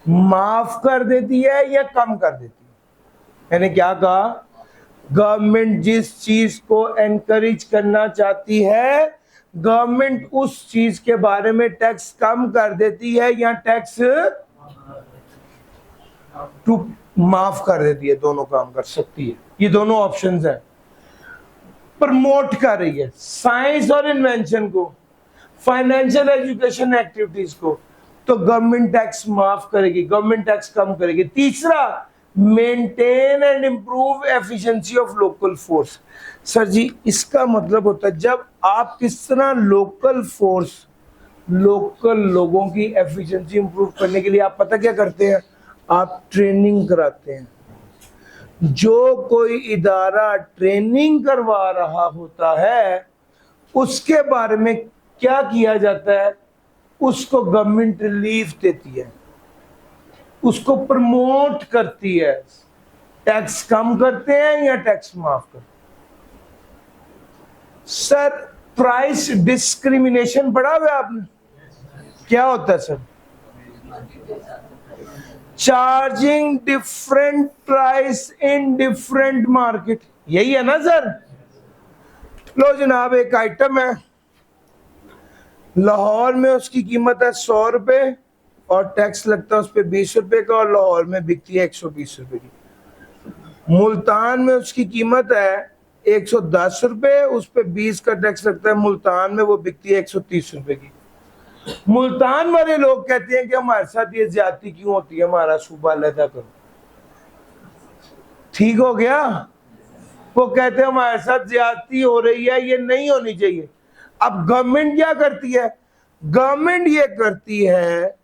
माफ कर देती है या कम कर देती है। मैंने क्या कहा? गवर्नमेंट जिस चीज को एनकरेज करना चाहती है, गवर्नमेंट उस चीज के बारे में टैक्स कम कर देती है या टैक्स टू माफ कर देती है। दोनों काम कर सकती है, ये दोनों ऑप्शंस हैं। प्रमोट कर रही है साइंस और इन्वेंशन को, फाइनेंशियल एजुकेशन एक्टिविटीज को, तो गवर्नमेंट टैक्स माफ करेगी, गवर्नमेंट टैक्स कम करेगी। तीसरा, maintain and improve efficiency of local force. Sir ji, इसका मतलब होता है जब आप किस तरह लोकल फोर्स, लोकल लोगों की एफिशिएंसी इंप्रूव करने के लिए आप पता क्या करते हैं? आप ट्रेनिंग कराते हैं। जो कोई इदारा ट्रेनिंग करवा रहा होता है उसके बारे में क्या किया जाता है? उसको गवर्नमेंट रिलीफ देती है, उसको प्रमोट करती है। टैक्स कम करते हैं या टैक्स माफ करते हैं? सर, प्राइस डिस्क्रिमिनेशन पढ़ा हुआ आपने? क्या होता है sir? Charging different price in different market, यही है ना सर? लो जनाब, एक आइटम है, लाहौर में उसकी कीमत है 100 रुपए और टैक्स लगता है उस पर 20 रुपए का, और लाहौर में बिकती है 120 रुपए की। मुल्तान में उसकी कीमत है 110 रुपए, उस पर 20 का टैक्स लगता है, मुल्तान में वो बिकती है 130 रुपए की। मुल्तान वाले लोग कहते हैं कि हमारे साथ ये ज्यादती क्यों होती है, हमारा सूबा अलहदा करो। ठीक हो गया? वो कहते हैं हमारे साथ ज्यादती हो रही है, ये नहीं होनी चाहिए। अब गवर्नमेंट क्या करती है? गवर्नमेंट ये करती है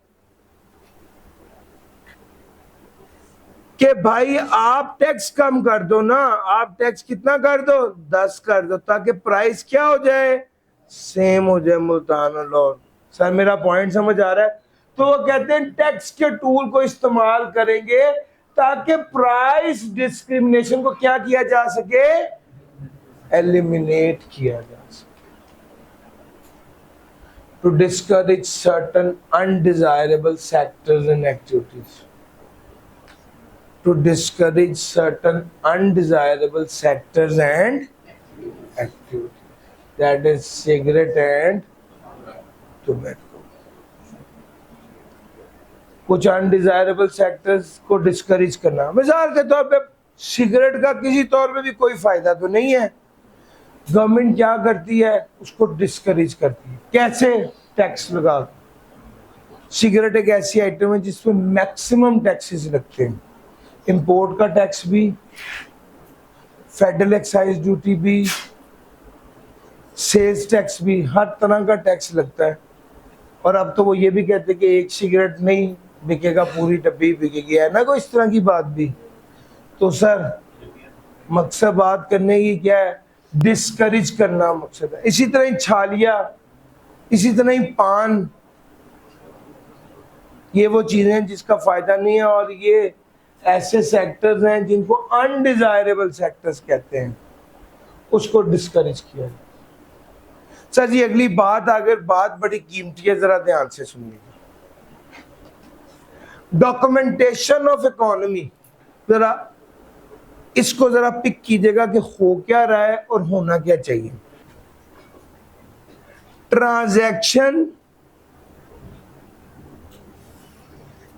कि भाई आप टैक्स कम कर दो ना, आप टैक्स कितना कर दो? 10 कर दो, ताकि प्राइस क्या हो जाए? सेम हो जाए मुल्तान और लाहौर। सर मेरा पॉइंट समझ आ रहा है? तो वो कहते हैं टैक्स के टूल को इस्तेमाल करेंगे ताकि प्राइस डिस्क्रिमिनेशन को क्या किया जा सके? एलिमिनेट किया जा सके। To discourage certain undesirable sectors and activities, to discourage certain undesirable sectors and activities, that is cigarette and tobacco। कुछ अनडिजायरेबल सेक्टर्स को डिस्करेज करना, मिसाल के तौर पे सिगरेट का किसी तौर पे भी कोई फायदा तो नहीं है, गवर्नमेंट क्या करती है? उसको डिस्करेज करती है। कैसे? टैक्स लगा। सिगरेट एक ऐसी आइटम है जिसमें मैक्सिमम टैक्सेस लगते हैं, इंपोर्ट का टैक्स भी, फेडरल एक्साइज ड्यूटी भी, सेल्स टैक्स भी, हर तरह का टैक्स लगता है। और अब तो वो ये भी कहते हैं कि एक सिगरेट नहीं बिकेगा, पूरी डब्बी बिकेगी, है ना कोई इस तरह की बात भी। तो सर मकसद बात करने की क्या है? डिस्करेज करना मकसद है। इसी तरह ही छालिया, इसी तरह ही पान, ये वो चीजें जिसका फायदा नहीं है और ये ऐसे सेक्टर्स हैं जिनको अनडिजायरेबल सेक्टर्स कहते हैं, उसको डिस्करेज किया। सर जी अगली बात, अगर बात बड़ी कीमती है, जरा ध्यान से सुनिएगा। डॉक्यूमेंटेशन ऑफ इकोनॉमी, जरा इसको जरा पिक कीजिएगा कि हो क्या रहा है और होना क्या चाहिए। ट्रांजैक्शन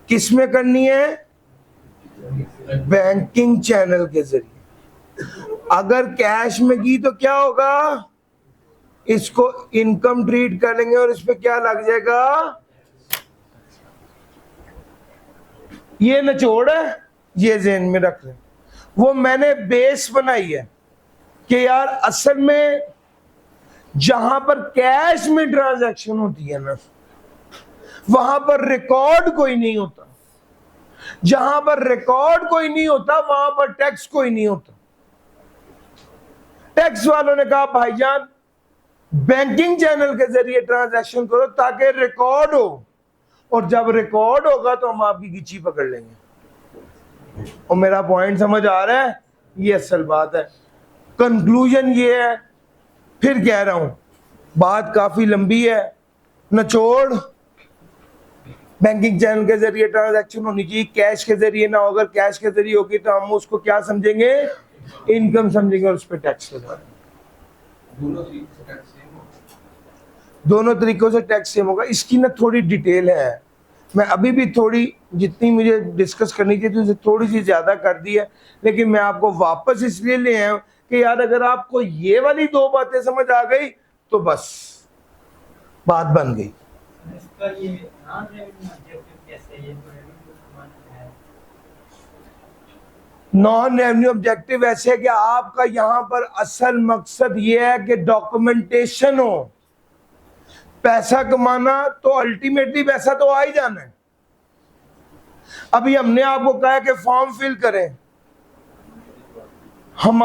किसमें करनी है? बैंकिंग चैनल के जरिए। अगर कैश में की तो क्या होगा? इसको इनकम ट्रीट कर लेंगे और इस पे क्या लग जाएगा? ये निचोड़ है, ये ज़हन में रख लें। वो मैंने बेस बनाई है कि यार असल में जहां पर कैश में ट्रांजैक्शन होती है ना, वहां पर रिकॉर्ड कोई नहीं होता। जहां पर रिकॉर्ड कोई नहीं होता वहां पर टैक्स कोई नहीं होता। टैक्स वालों ने कहा भाईजान बैंकिंग चैनल के जरिए ट्रांजैक्शन करो ताकि रिकॉर्ड हो, और जब रिकॉर्ड होगा तो हम आपकी गिच्ची पकड़ लेंगे। और मेरा पॉइंट समझ आ रहा है? ये असल बात है। कंक्लूजन ये है, फिर कह रहा हूं बात काफी लंबी है, निचोड़ बैंकिंग चैनल के जरिए ट्रांजैक्शन होनी चाहिए, कैश के जरिए ना हो। अगर कैश के जरिए होगी तो हम उसको क्या समझेंगे? इनकम समझेंगे और उस पर टैक्स लगाएंगे। दोनों तरीकों से टैक्स सेम होगा। इसकी ना थोड़ी डिटेल है, मैं अभी भी थोड़ी जितनी मुझे डिस्कस करनी थी तो थोड़ी सी ज्यादा कर दी है, लेकिन मैं आपको वापस इसलिए ले आया हूं कि यार अगर आपको ये वाली दो बातें समझ आ गई तो बस बात बन गई। नॉन रेवेन्यू ऑब्जेक्टिव ऐसे है कि आपका यहां पर असल मकसद ये है कि डॉक्यूमेंटेशन हो। पैसा कमाना तो अल्टीमेटली पैसा तो आ ही जाना है। अभी हमने आपको कहा है कि फॉर्म फिल करें, हम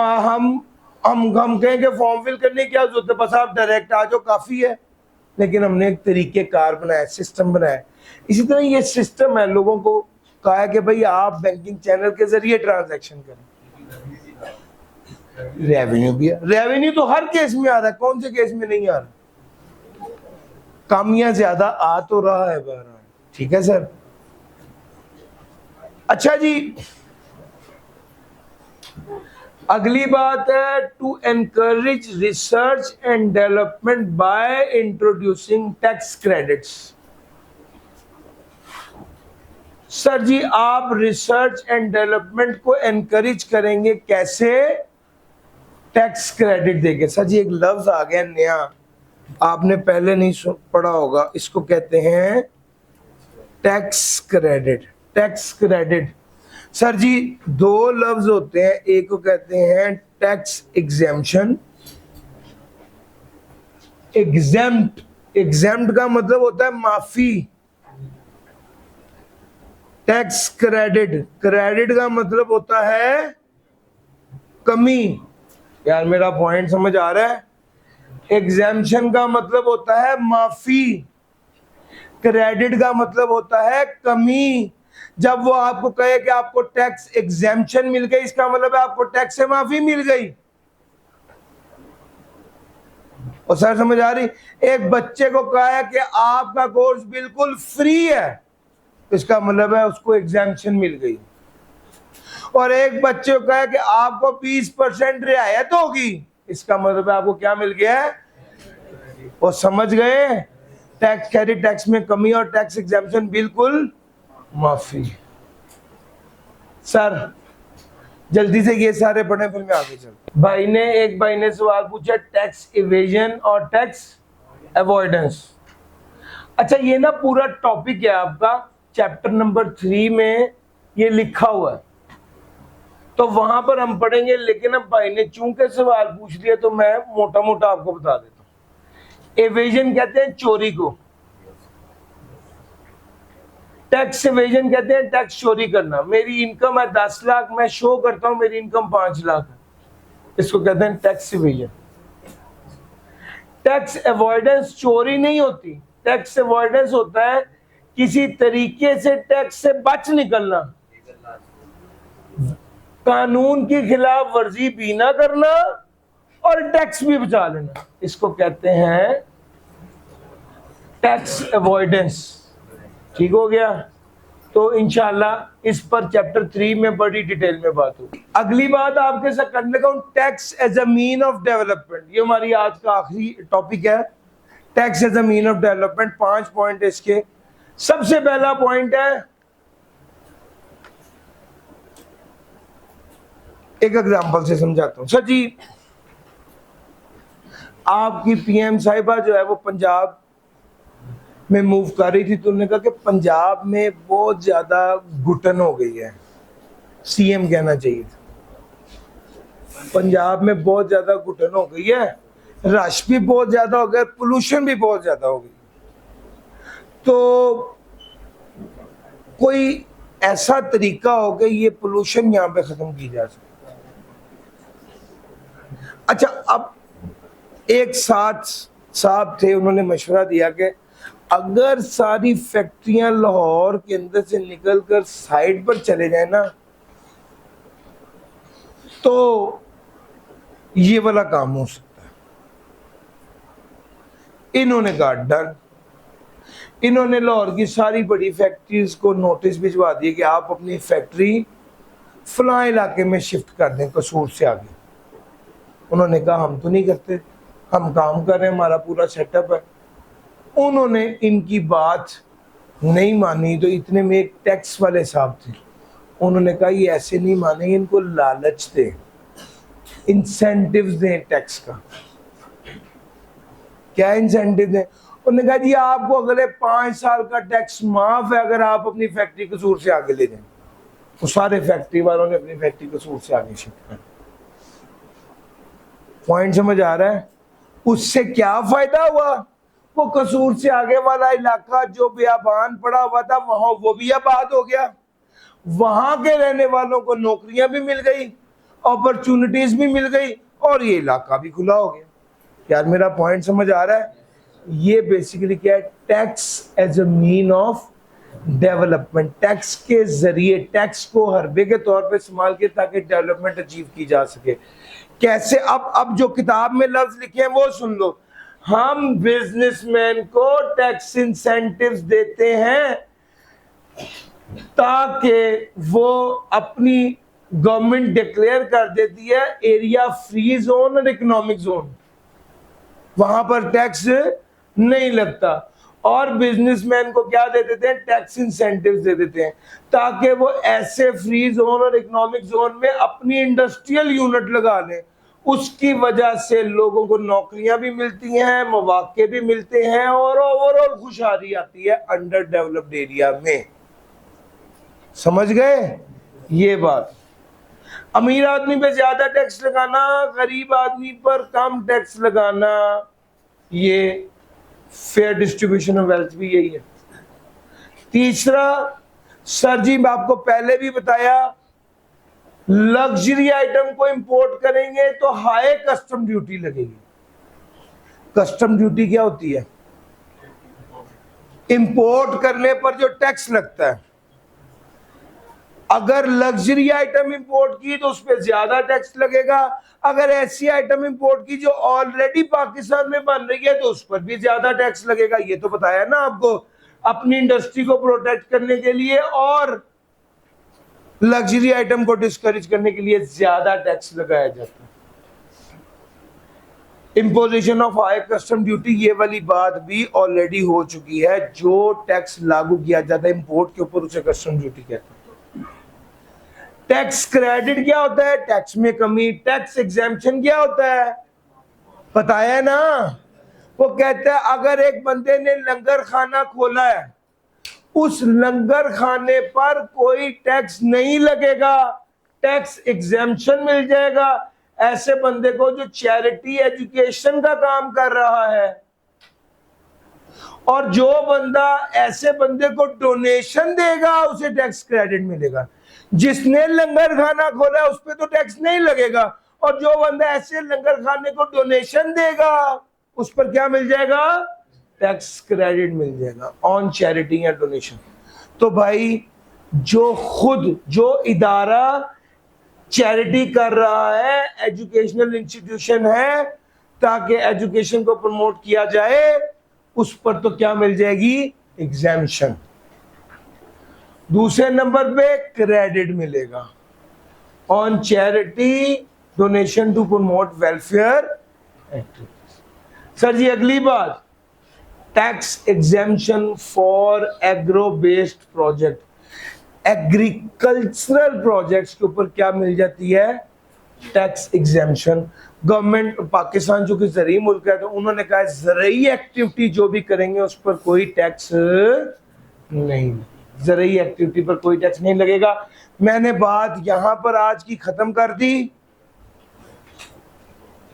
कहें कि फॉर्म फिल करने की क्या जरूरत है, बस आप डायरेक्ट आ जाओ काफी है। लेकिन हमने एक तरीके कार बनाया, सिस्टम बनाया। इसी तरह ये सिस्टम है, लोगों को कहा है कि भाई आप बैंकिंग चैनल के जरिए ट्रांजैक्शन करें। रेवेन्यू भी है, रेवेन्यू तो हर केस में आ रहा है, कौन से केस में नहीं आ रहा? कामियां ज्यादा आ तो रहा है बहरहाल। ठीक है सर। अच्छा जी, अगली बात है to encourage research and development by introducing tax credits. Sir ji आप रिसर्च एंड डेवलपमेंट को एनकरेज करेंगे कैसे? टैक्स क्रेडिट देके। सर जी एक लफ्ज आ गया नया, आपने पहले नहीं पढ़ा होगा, इसको कहते हैं tax credit. Tax credit sir ji दो लफ्ज होते हैं, एक को कहते हैं टैक्स एग्जेम्पशन। एग्जेम्प्ट का मतलब होता है माफी। टैक्स क्रेडिट का मतलब होता है कमी। यार मेरा पॉइंट समझ आ रहा है? एग्जेम्पशन का मतलब होता है माफी, क्रेडिट का मतलब होता है कमी। जब वो आपको कहे कि आपको टैक्स एग्जेम्पशन मिल गई, इसका मतलब है आपको टैक्स से माफी मिल गई। और सर समझ आ रही? एक बच्चे को कहा है कि आपका कोर्स बिल्कुल फ्री है, इसका मतलब है उसको एग्जेम्पशन मिल गई। और एक बच्चे को कहा है कि आपको 20% रियायत होगी, इसका मतलब है आपको क्या मिल गया है? और समझ गए? टैक्स क्रेडिट टैक्स में कमी और टैक्स एग्जेम्पशन बिल्कुल माफी। सर जल्दी से ये सारे पढ़े फिर मैं आगे चलता। एक भाई ने सवाल पूछा टैक्स इवेजन और टैक्स अवॉइडेंस। अच्छा ये ना पूरा टॉपिक है आपका चैप्टर नंबर 3 में ये लिखा हुआ है, तो वहां पर हम पढ़ेंगे। लेकिन अब भाई ने चूंकि सवाल पूछ लिया तो मैं मोटा मोटा आपको बता देता हूं। एवेजन कहते हैं चोरी को, टैक्स एवेजन कहते हैं टैक्स चोरी करना। मेरी इनकम है 10 लाख, मैं शो करता हूं मेरी इनकम 5 लाख है, इसको कहते हैं टैक्स एवेजन। टैक्स अवॉइडेंस चोरी नहीं होती, टैक्स अवॉइडेंस होता है किसी तरीके से टैक्स से बच निकलना। कानून की खिलाफ वर्जी भी ना करना और टैक्स भी बचा लेना, इसको कहते हैं टैक्स अवॉइडेंस। ठीक हो गया। तो इंशाल्लाह इस पर चैप्टर 3 में बड़ी डिटेल में बात होगी। अगली बात आपके साथ करने का, tax as a mean of development. ये हमारी आज का आखिरी टॉपिक है, tax as a mean of development. 5 point है इसके। सबसे पहला पॉइंट है, एक एग्जांपल से समझाता हूं। सर जी, आपकी पीएम साहिबा जो है वो पंजाब में मूव कर रही थी, तो उन्होंने कहा कि पंजाब में बहुत ज्यादा घुटन हो गई है, सीएम कहना चाहिए था। पंजाब में बहुत ज्यादा घुटन हो गई है, रश भी बहुत ज्यादा हो गया, पोल्यूशन भी बहुत ज्यादा हो गई, तो कोई ऐसा तरीका हो कि ये पोल्यूशन यहाँ पे खत्म की जा सके। अच्छा, अब एक साथ साहब थे, उन्होंने मशवरा दिया कि अगर सारी फैक्ट्रियां लाहौर के अंदर से निकलकर साइड पर चले जाए ना, तो ये वाला काम हो सकता है। इन्होंने कहा डन। इन्होंने लाहौर की सारी बड़ी फैक्ट्रीज को नोटिस भिजवा दिए कि आप अपनी फैक्ट्री फलां इलाके में शिफ्ट कर दें, कसूर से आगे। उन्होंने कहा हम तो नहीं करते, हम काम कर रहे हैं, हमारा पूरा सेटअप है। उन्होंने इनकी बात नहीं मानी, तो इतने में एक टैक्स वाले साहब थे, उन्होंने कहा ये ऐसे नहीं मानेंगे, इनको लालच दें, इंसेंटिव्स दें टैक्स का। क्या इंसेंटिव दें? उन्होंने कहा जी आपको अगले 5 साल का टैक्स माफ है अगर आप अपनी फैक्ट्री कसूर से आगे ले जाएं। तो सारे फैक्ट्री वालों ने अपनी फैक्ट्री कसूर से आगे शिफ्ट कर। पॉइंट समझ आ रहा है? उससे क्या फायदा हुआ? वो कसूर से आगे वाला इलाका जो बियाबान पड़ा हुआ था, वहां वो भी आबाद हो गया, वहां के रहने वालों को नौकरियां भी मिल गई, अपॉर्चुनिटीज भी मिल गई, और ये इलाका भी खुला हो गया। यार मेरा पॉइंट समझ आ रहा है? ये बेसिकली क्या है? Tax as a mean of development. Tax के जरिए टैक्स को हरबे के तौर पे इस्तेमाल किया ताकि डेवलपमेंट अचीव की जा सके। कैसे? अब जो किताब में लफ्ज लिखे हैं वो सुन लो। हम बिजनेसमैन को टैक्स इंसेंटिव्स देते हैं ताकि वो अपनी गवर्नमेंट डिक्लेयर कर देती है एरिया फ्री जोन और इकोनॉमिक जोन, वहां पर टैक्स नहीं लगता। और बिजनेसमैन को क्या दे देते हैं? टैक्स इंसेंटिव्स दे देते हैं ताकि वो ऐसे फ्री जोन और इकोनॉमिक जोन में अपनी इंडस्ट्रियल यूनिट लगा लें। उसकी वजह से लोगों को नौकरियां भी मिलती हैं, मौके भी मिलते हैं, और ओवरऑल खुशहाली आती है अंडर डेवलप्ड एरिया में। समझ गए ये बात? अमीर आदमी पे ज्यादा टैक्स लगाना, गरीब आदमी पर कम टैक्स लगाना, ये फेयर डिस्ट्रीब्यूशन ऑफ वेल्थ भी यही है। तीसरा, सर जी मैं आपको पहले भी बताया, लग्जरी आइटम को इंपोर्ट करेंगे तो हाई कस्टम ड्यूटी लगेगी। कस्टम ड्यूटी क्या होती है? इंपोर्ट करने पर जो टैक्स लगता है। अगर लग्जरी आइटम इंपोर्ट की तो उस पर ज्यादा टैक्स लगेगा, अगर ऐसी आइटम इंपोर्ट की जो ऑलरेडी पाकिस्तान में बन रही है तो उस पर भी ज्यादा टैक्स लगेगा। ये तो बताया ना आपको, अपनी इंडस्ट्री को प्रोटेक्ट करने के लिए और लग्जरी आइटम को डिस्करेज करने के लिए ज्यादा टैक्स लगाया जाता है। Imposition of high custom duty, ये वाली बात भी ऑलरेडी हो चुकी है। जो टैक्स लागू किया जाता है इंपोर्ट के ऊपर उसे कस्टम ड्यूटी कहते हैं। टैक्स क्रेडिट क्या होता है? टैक्स में कमी। टैक्स एग्जेम्पशन क्या होता है? बताया ना, वो कहता है अगर एक बंदे ने लंगर खाना खोला है, उस लंगर खाने पर कोई टैक्स नहीं लगेगा, टैक्स एग्जेम्पशन मिल जाएगा ऐसे बंदे को जो चैरिटी एजुकेशन का काम कर रहा है। और जो बंदा ऐसे बंदे को डोनेशन देगा उसे टैक्स क्रेडिट मिलेगा। जिसने लंगर खाना खोला उस पर तो टैक्स नहीं लगेगा, और जो बंदा ऐसे लंगर खाने को डोनेशन देगा उस पर क्या मिल जाएगा? टैक्स क्रेडिट मिल जाएगा ऑन चैरिटी या डोनेशन। तो भाई जो इदारा चैरिटी कर रहा है, एजुकेशनल इंस्टीट्यूशन है, ताकि एजुकेशन को प्रमोट किया जाए, उस पर तो क्या मिल जाएगी? एग्जेम्पशन। दूसरे नंबर पे क्रेडिट मिलेगा on charity donation to promote welfare activities. Sir ji अगली बात, tax exemption for agro based project, agricultural projects के ऊपर क्या मिल जाती है? Tax exemption. गवर्नमेंट पाकिस्तान जो कि ज़रई मुल्क है, तो उन्होंने कहा ज़रई एक्टिविटी जो भी करेंगे उस पर कोई टैक्स नहीं, ज़रई एक्टिविटी पर कोई टैक्स नहीं लगेगा। मैंने बात यहां पर आज की खत्म कर दी,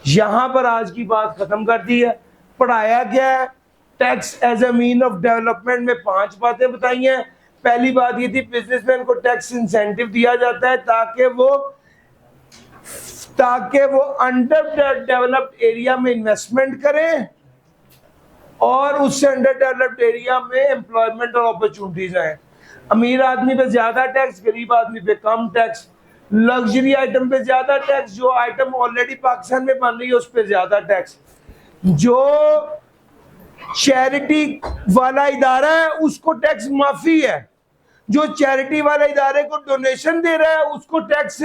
यहां पर आज की बात खत्म कर दी है। पढ़ाया क्या है? Tax as a mean of development में 5 बातें बताई हैं। पहली बात ये थी, बिजनेसमैन को टैक्स इंसेंटिव दिया जाता है ताकि वो अंडर डेवलप्ड एरिया में इन्वेस्टमेंट करें और उससे अंडर डेवलप्ड एरिया में एम्प्लॉयमेंट और अपॉर्चुनिटीज आए। अमीर आदमी पे ज्यादा टैक्स, गरीब आदमी पे कम टैक्स, लग्जरी आइटम पे ज्यादा टैक्स, जो आइटम ऑलरेडी पाकिस्तान में बन रही है उस पर ज्यादा टैक्स, जो चैरिटी वाला इदारा है उसको टैक्स माफी है, जो चैरिटी वाला इदारे को डोनेशन दे रहा है उसको टैक्स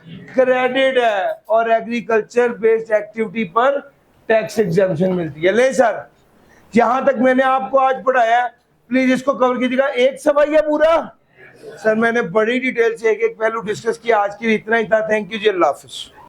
क्रेडिट है, और एग्रीकल्चर बेस्ड एक्टिविटी पर टैक्स एग्जेम्पशन मिलती है। ले सर, यहां तक मैंने आपको आज पढ़ाया, प्लीज इसको कवर कीजिएगा। एक सवाल है पूरा? सर मैंने बड़ी डिटेल से एक एक पहलू डिस्कस किया। आज के लिए इतना ही था। थैंक यू जी, अल्लाह हाफिज।